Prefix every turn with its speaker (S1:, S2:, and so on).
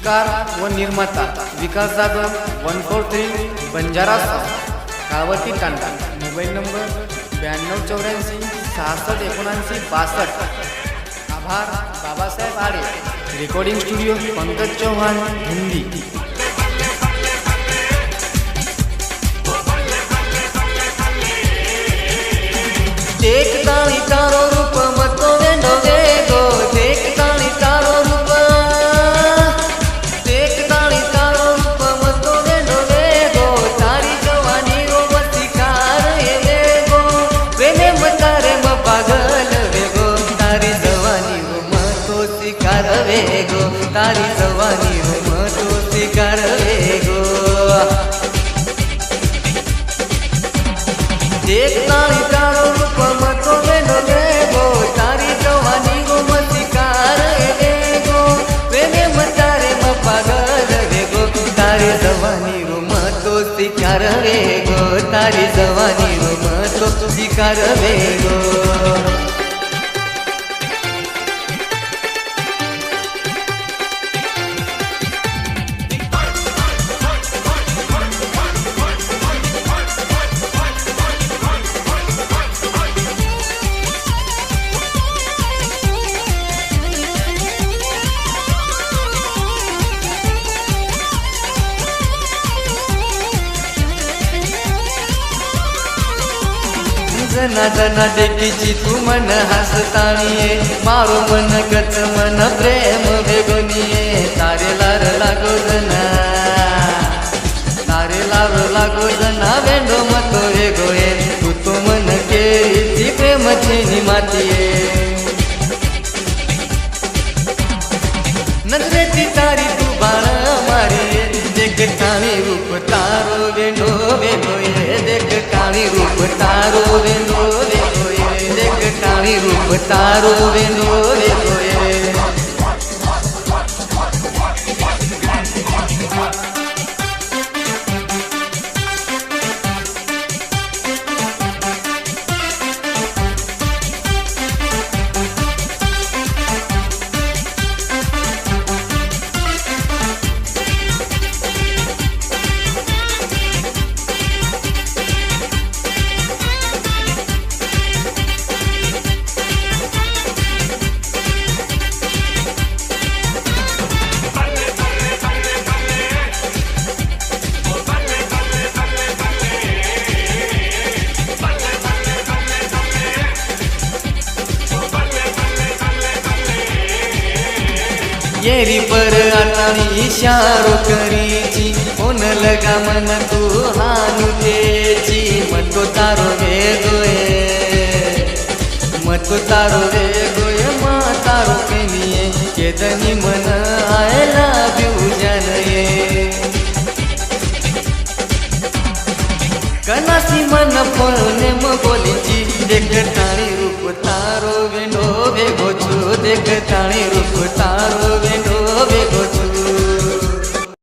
S1: गीतकार व निर्माता Vikas Jadhav 143 Banjara song Kawati Tanda. Mobile number 9284 6679 62। आभार बाबासाहेब आडे। Recording studio Pankaj Chauhan Hindi. देख ताणी तारो रूप मतो वेंडो वेगो, देख ताणी तारो रूप, देख ताणी तारो रूप मतो वेंडो वेगो, तारी जवानी रो बतिकार हे वेगो, प्रेमे मतारे म पागल वेगो, तारी जवानी रो मतो शिकार वेगो, तारी जवानी रो मतो शिकार वेगो। देख ताणी तारो रूप मतो वेंडो वेगो, तारी जवानी रो मतिकार वेगो, प्रेमे मतारे म पागल वेगो, तारी जवानी रो मतो शिकार वेगो, तारी जवानी रो मतो शिकार वेगो। जना जना देखीची तू मन हसताणीये, मारो मन गच मन प्रेम वेगोनीये, तारे लार लागो जना, तारे लार लागो जना वेंडो मतो वेगोये, तू तो मन केरीची प्रेम छेनी मातीये। नजरेची तारी तू बाण मारीये, देख काणी रूप तारो वेंडो वेगोये, देख काणी रूप तारो वेंडो वेगोये, देख काणी रूप तारो वेंडो वेगोये। येरी पर आताणी इशारो करीची, कोण लगा मन तू हानु तेची, मतो तारो वेगोये, मतो तारो वेगोये, मा तारो केनिये, केदनी मन आय लव यू जानये। कनासी मन फोने म बोलीची, देख ताणी रूप तारो वेंडो वेगो छो, देख ताणी रूप तारो